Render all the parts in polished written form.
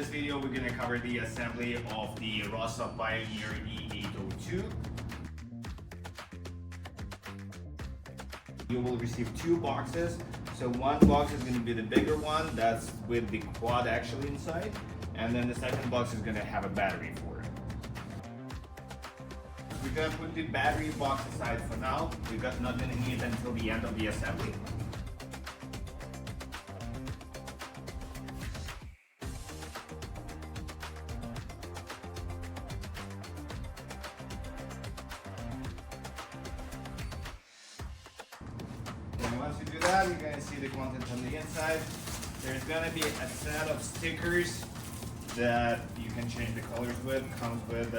this video, we're going to cover the assembly of the Rosso Pioneer e802. You will receive two boxes. So one box is going to be the bigger one, that's with the quad actually inside, and then the second box is going to have a battery for it. We're going to put the battery box aside for now. We're not going to need it until the end of the assembly. And once you do that, you're going to see the content on the inside. There's going to be a set of stickers that you can change the colors with. Comes with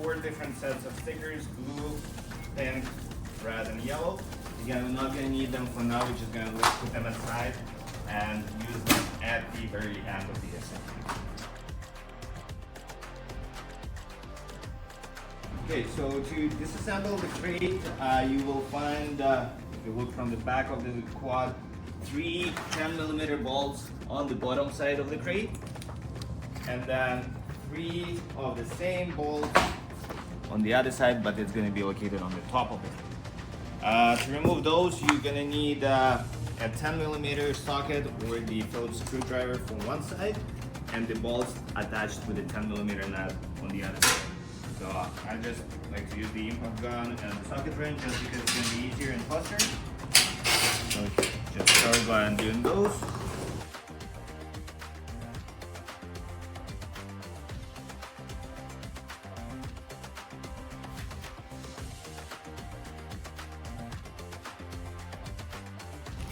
4 different sets of stickers: blue, pink, red, and yellow. Again, we're not going to need them for now. We're just going to put them aside and use them at the very end of the assembly. Okay, so to disassemble the crate, you will find, if you look from the back of the quad, 3 10mm bolts on the bottom side of the crate, and then 3 of the same bolts on the other side, but it's going to be located on the top of it. To remove those, you're going to need a 10mm socket or the Phillips screwdriver from one side, and the bolts attached with the 10mm nut on the other side. So I just like to use the impact gun and the socket wrench just because it's going to be easier and faster. So just start by undoing those.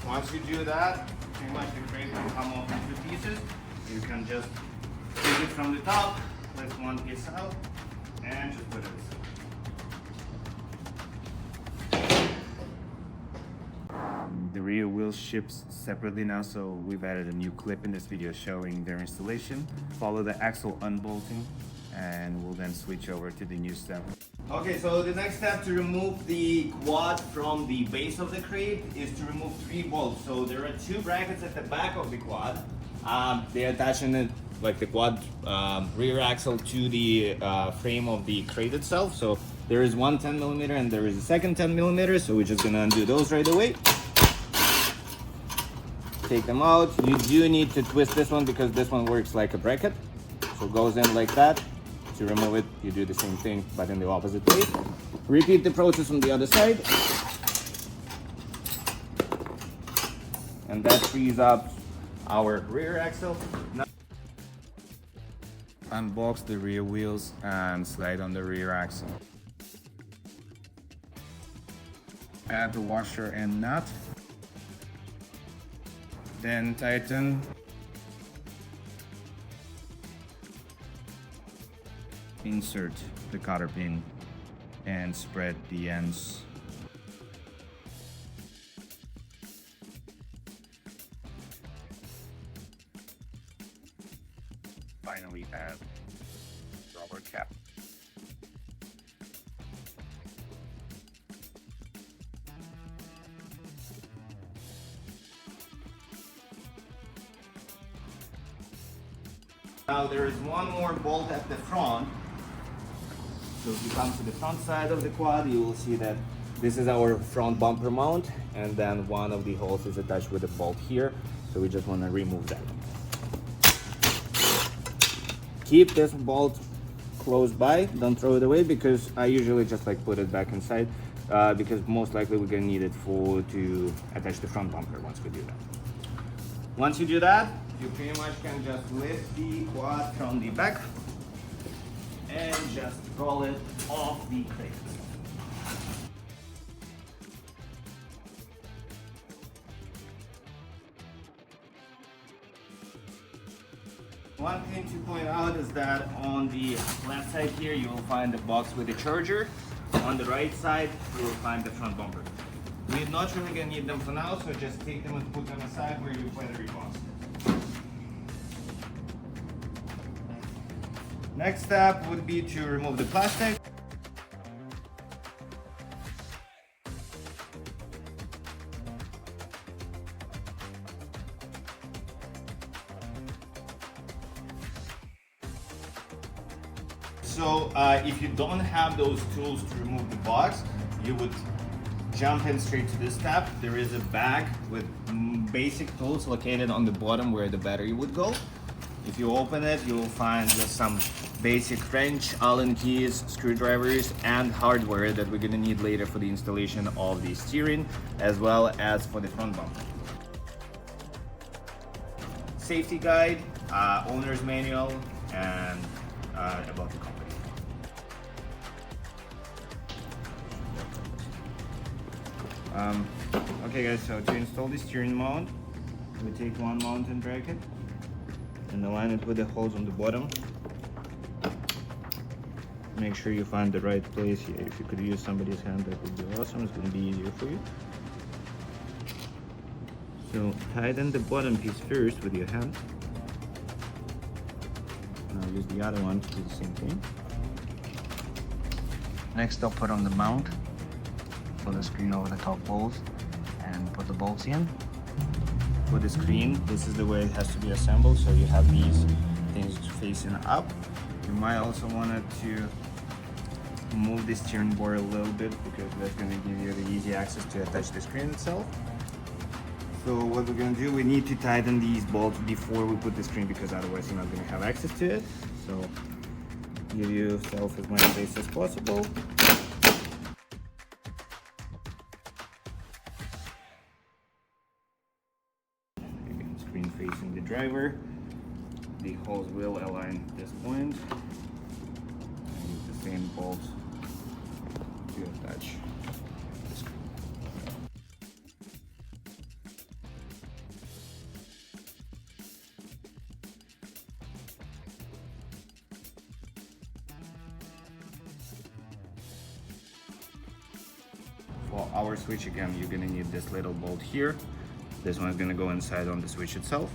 Once you do that, pretty much the crate will come off in 2 pieces. You can just take it from the top, lift one piece out, and just put it aside. The rear wheel ships separately now, so we've added a new clip in this video showing their installation. Follow the axle unbolting, and we'll then switch over to the new step. Okay, so the next step to remove the quad from the base of the crate is to remove 3 bolts. So there are 2 brackets at the back of the quad. They attach in it like the quad rear axle to the frame of the crate itself. So there is one 10mm and there is a second 10mm. So we're just gonna undo those right away. Take them out. You do need to twist this one because this one works like a bracket. So it goes in like that. To remove it, you do the same thing, but in the opposite way. Repeat the process on the other side. And that frees up our rear axle. Now Unbox the rear wheels and slide on the rear axle. Add the washer and nut. Then tighten. Insert the cotter pin and spread the ends. Finally add rubber cap. Now there is one more bolt at the front. So if you come to the front side of the quad, you will see that this is our front bumper mount, and then one of the holes is attached with a bolt here. So we just want to remove that. Keep this bolt close by, don't throw it away, because I usually just like put it back inside because most likely we're gonna need it to attach the front bumper once we do that. Once you do that, you pretty much can just lift the quad from the back and just roll it off the crate. One thing to point out is that on the left side here you will find the box with the charger. On the right side you will find the front bumper. We're not really going to need them for now, so just take them and put them aside where you battery box. Next step would be to remove the plastic. So if you don't have those tools to remove the box, you would jump in straight to this step. There is a bag with basic tools located on the bottom where the battery would go. If you open it, you will find just some basic wrench, Allen keys, screwdrivers, and hardware that we're gonna need later for the installation of the steering, as well as for the front bumper. Safety guide, owner's manual, and about the company. Okay guys, so to install the steering mount, we take one mounting bracket and align it with the holes on the bottom. Make sure you find the right place here. If you could use somebody's hand, that would be awesome. It's going to be easier for you. So tighten the bottom piece first with your hand. Now use the other one to do the same thing. Next I'll put on the mount for the screen over the top bolts and put the bolts in. For the screen, this is the way it has to be assembled, so you have these things facing up. You might also want to move the steering board a little bit because that's going to give you the easy access to attach the screen itself. So what we're going to do, we need to tighten these bolts before we put the screen because otherwise you're not going to have access to it. So give yourself as much space as possible. Again, screen facing the driver. The holes will align at this point. And use the same bolts to attach the screen. For our switch, again, you're gonna need this little bolt here. This one is gonna go inside on the switch itself.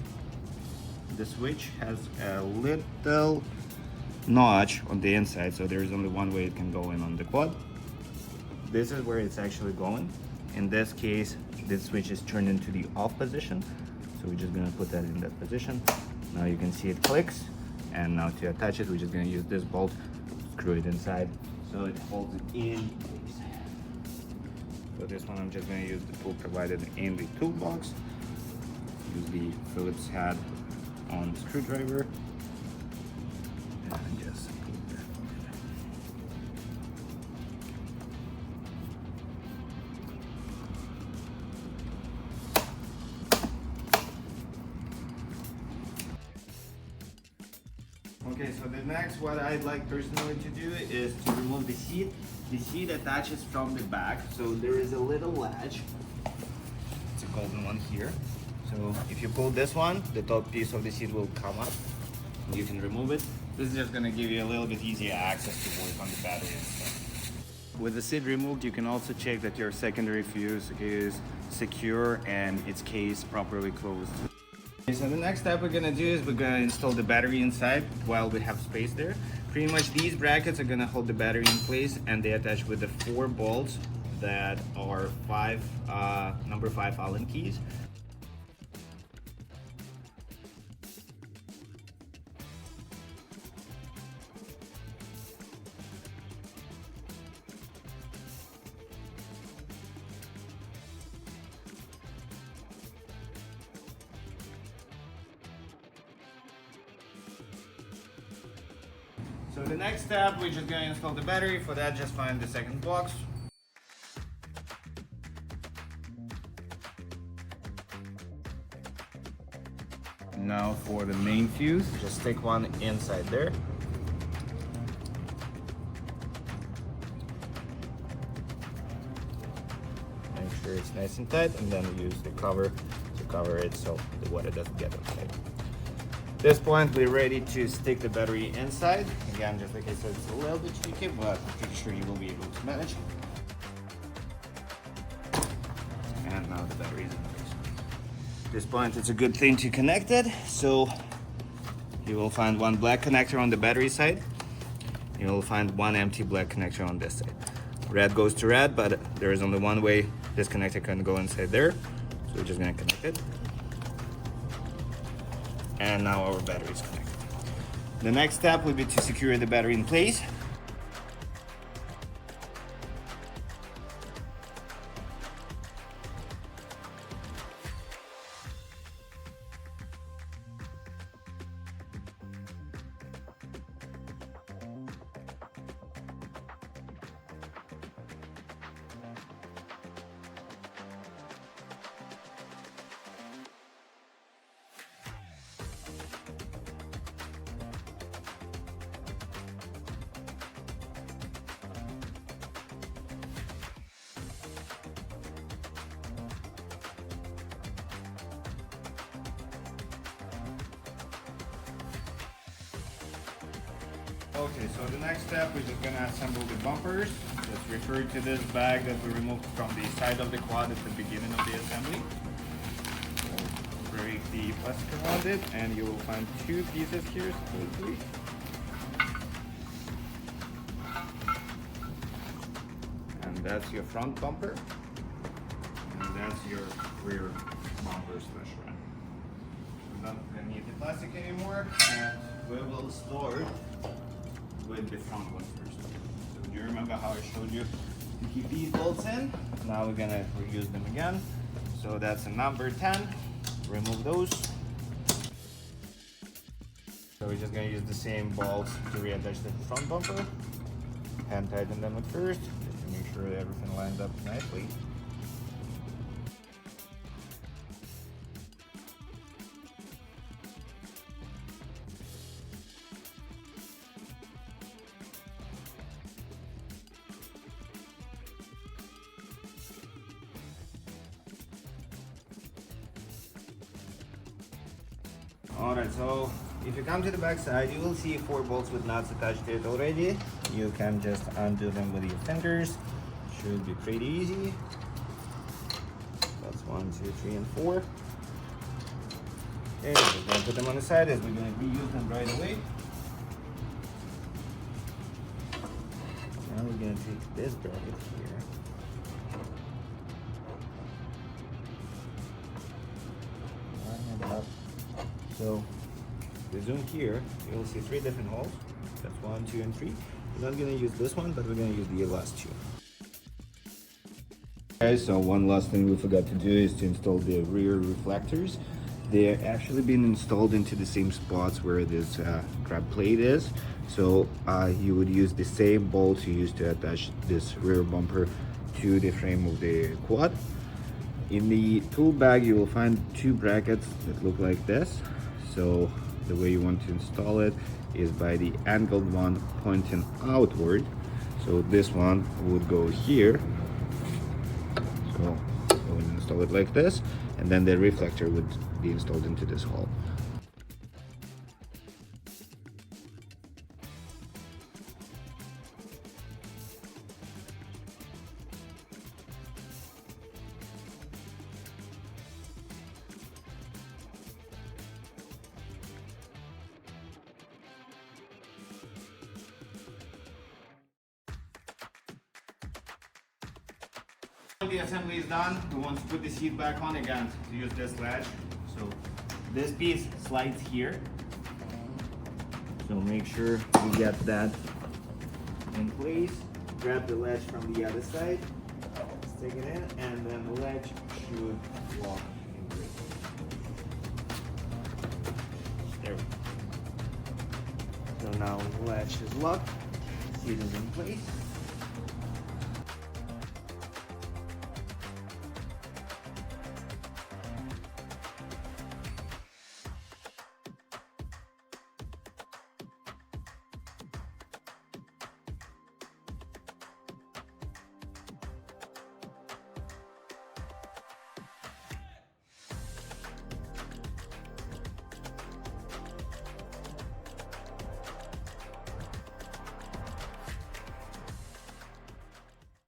The switch has a little notch on the inside, so there's only one way it can go in on the quad. This is where it's actually going. In this case, this switch is turned into the off position, so we're just gonna put that in that position. Now you can see it clicks, and now to attach it, we're just gonna use this bolt, screw it inside, so it holds it in place. For this one, I'm just gonna use the tool provided in the toolbox. Use the Phillips head on the screwdriver and just put that in. Okay, so the next what I'd like personally to do is to remove the seat. The seat attaches from the back, so there is a little latch. It's a golden one here. So if you pull this one, the top piece of the seat will come up. You can remove it. This is just gonna give you a little bit easier access to work on the battery and stuff. With the seat removed, you can also check that your secondary fuse is secure and its case properly closed. Okay, so the next step we're gonna do is we're gonna install the battery inside while we have space there. Pretty much these brackets are gonna hold the battery in place, and they attach with the 4 bolts that are number 5 Allen keys. So the next step, we're just going to install the battery. For that, just find the second box. Now for the main fuse, just stick one inside there. Make sure it's nice and tight, and then use the cover to cover it so the water doesn't get inside. At this point, we're ready to stick the battery inside. Again, just like I said, it's a little bit tricky, but I'm pretty sure you will be able to manage. And now the battery is in place. At this point, it's a good thing to connect it. So you will find one black connector on the battery side. You will find one empty black connector on this side. Red goes to red, but there is only one way this connector can go inside there. So we're just gonna connect it. And now our battery is connected. The next step will be to secure the battery in place. Okay, so the next step, we're just gonna assemble the bumpers. Let's refer to this bag that we removed from the side of the quad at the beginning of the assembly. So break the plastic around it, and you will find two pieces here, supposedly. And that's your front bumper, and that's your rear bumper slash rim. We're not gonna need the plastic anymore, and we will start with the front one first. So do you remember how I showed you to keep these bolts in? Now we're gonna reuse them again. So that's a number 10. Remove those. So we're just gonna use the same bolts to reattach the front bumper. Hand tighten them at first, just to make sure everything lines up nicely. Alright, so if you come to the back side, you will see 4 bolts with nuts attached to it already. You can just undo them with your fingers. Should be pretty easy. That's 1, 2, 3, and 4. Okay, we're gonna put them on the side as we're gonna reuse them right away. Now we're gonna take this bracket here. Line it up. So, we zoom here, you'll see 3 different holes. That's 1, 2, and 3. We're not gonna use this one, but we're gonna use the last 2. Okay, so one last thing we forgot to do is to install the rear reflectors. They're actually being installed into the same spots where this grab plate is. So you would use the same bolts you used to attach this rear bumper to the frame of the quad. In the tool bag, you will find 2 brackets that look like this. So the way you want to install it is by the angled one pointing outward. So this one would go here. So we would install it like this, and then the reflector would be installed into this hole. The assembly is done. We want to put the seat back on again to use this latch. So this piece slides here. So make sure you get that in place. Grab the latch from the other side, stick it in, and then the latch should lock in place. There we go. So now the latch is locked, seat is in place.